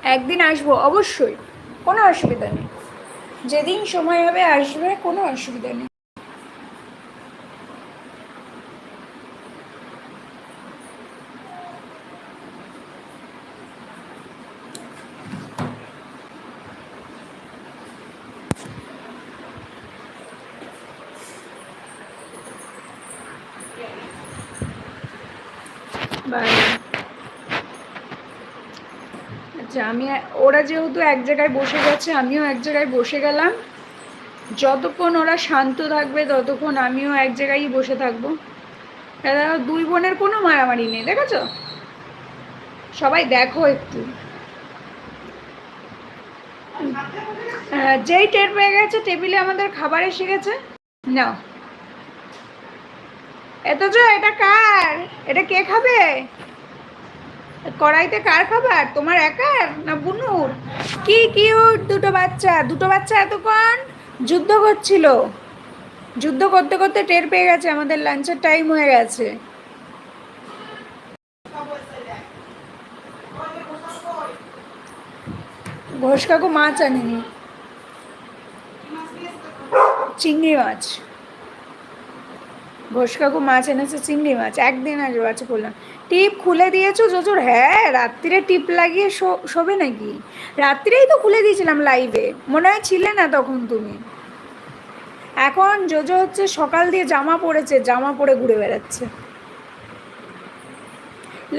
একদিন আসবো অবশ্যই, কোনো অসুবিধা নেই, যেদিন সময় হবে আসবে, কোনো অসুবিধা নেই। বাই। আচ্ছা, ওরা যেহেতু এক জায়গায় বসে গেছে, আমিও এক জায়গায় বসে গেলাম। যতক্ষণ ওরা শান্ত থাকবে ততক্ষণ আমিও এক জায়গায়ই বসে থাকবো। দুই বোনের কোনো মারামারি নেই, দেখেছো? সবাই দেখো একটু। যেই টের পেয়ে গেছে টেবিলে আমাদের খাবার এসে গেছে, নাও এত এটা কার? এটা কে খাবে? কড়াইতে কার খাবার? তোমার একার না বুনুর? কি কিউট দুটো বাচ্চা, দুটো বাচ্চা এতক্ষণ যুদ্ধ করছিল, যুদ্ধ করতে করতে টের পেয়ে গেছে আমাদের লাঞ্চের টাইম হয়ে গেছে। ঘোষ কাকু মাছ আনেনি, চিংড়ি মাছ। ঘোষ কাকু মাছ এনেছে, চিংড়ি মাছ। একদিন আগে বাচ্চা করলাম। টিপ খুলে দিয়েছো জোজোর? হ্যাঁ, রাত্রিরে টিপ লাগিয়ে শোবে নাকি? রাত্রিরেই তো খুলে দিয়েছিলাম লাইভে, মনে হয় ছিলে না তখন তুমি। এখন জোজো হচ্ছে সকাল দিয়ে জামা পরেছে, জামা পরে ঘুরে বেড়াচ্ছে।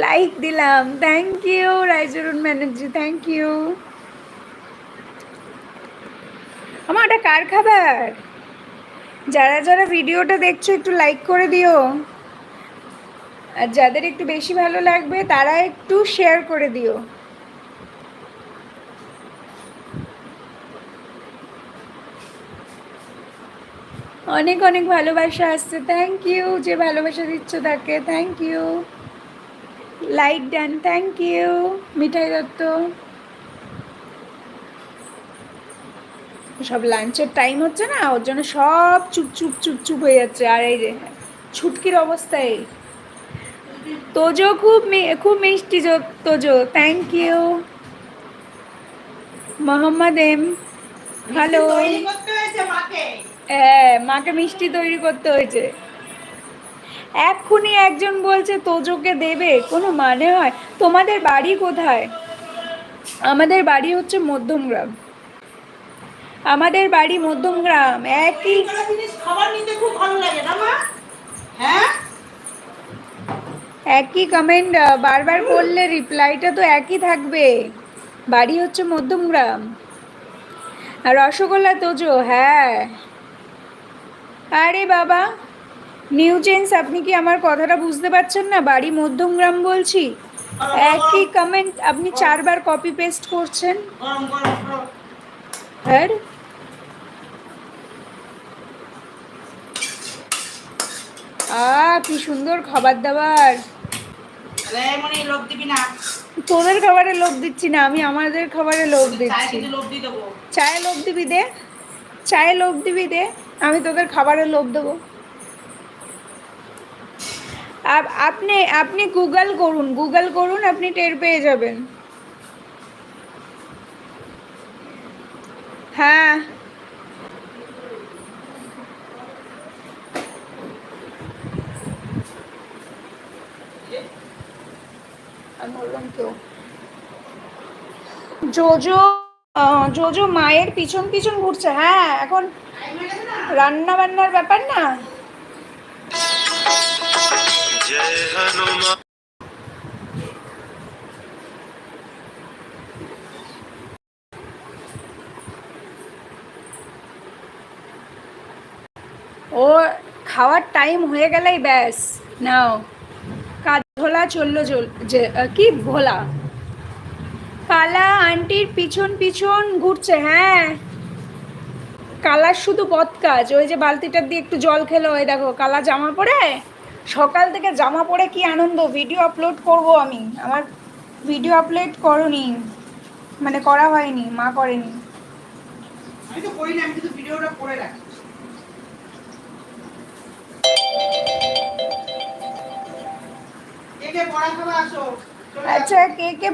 লাইক দিলাম, থ্যাংক ইউ রাইজরুন ব্যানার্জি, থ্যাংক ইউ। আমার ওটা কার খাবার? যারা যারা ভিডিওটা দেখছো একটু লাইক করে দিও, আর যাদের একটু বেশি ভালো লাগবে তারা একটু শেয়ার করে দিও। অনেক অনেক ভালোবাসা আসছে, থ্যাংক ইউ। যে ভালোবাসা দিচ্ছ তাকে thank you. Like done, thank you Mithai Dutta. সব লাঞ্চের টাইম হচ্ছে না, ওর জন্য সব চুপ চুপ চুপ চুপ হয়ে যাচ্ছে। আর এই যে ছুটকির অবস্থায় তোজো খুব খুব মিষ্টি Tojo, thank you. Mohammad M, hello. হ্যাঁ, মাকে মিষ্টি তৈরি করতে হয়েছে। এক্ষুনি একজন বলছে তোজোকে দেবে, কোনো মানে হয়? তোমাদের বাড়ি কোথায়? আমাদের বাড়ি হচ্ছে মধ্যমগ্রাম, আমাদের বাড়ি মধ্যমগ্রাম। একই খাবার নিতে খুব ভালো লাগে না মা? হ্যাঁ, একই কমেন্ট বারবার করলে রিপ্লাইটা তো একই থাকবে। বাড়ি হচ্ছে মধ্যমগ্রাম। আর রসগোল্লা তোজো, হ্যাঁ। আরে বাবা নিউ চেঞ্জ, আপনি কি আমার কথাটা বুঝতে পারছেন না? বাড়ি মধ্যমগ্রাম বলছি, একই কমেন্ট আপনি 4 বার কপি পেস্ট করছেন। গরম গরম গরম। হ্যাঁ, কি সুন্দর খাবার দাবার। মানে লোভ দিবি না? তোদের খাবারে লোভ দিচ্ছি না, আমি আমাদের খাবারে লোভ দিচ্ছি। চায়ে লোভ দিয়ে দেবো। চায়ে লোভ দিবি দে, চায়ে লোভ দিবি দে, আমি তোদের খাবারে লোভ দেবো। আপনি আপনি গুগল করুন, গুগল করুন, আপনি টের পেয়ে যাবেন। হ্যাঁ, আমি বললাম কেউ জোজো, জোজো মায়ের পিছন পিছন ঘুরছে। হ্যাঁ, এখন রান্না বান্নার ব্যাপার না। ও খাওয়ার টাইম হয়ে গেলেই ব্যাস, নাও কাজ ভোলা চললো যে কি ভোলা কালা আন্টির পিছন পিছন ঘুরছে। হ্যাঁ, কালার শুধু বদ কাজ। ওই যে বালতিটার দিয়ে একটু জল খেলো, ওই দেখো কালা জামা পরে, সকাল থেকে জামা পরে কি আনন্দ। ভিডিও আপলোড করব আমি, আমার ভিডিও আপলোড করনি, মানে করা হয়নি, মা করেনি। আমি তো করি না, আমি শুধু ভিডিওটা করে রাখি। কে কে পড়া খাবে আসো। আচ্ছা, কে কে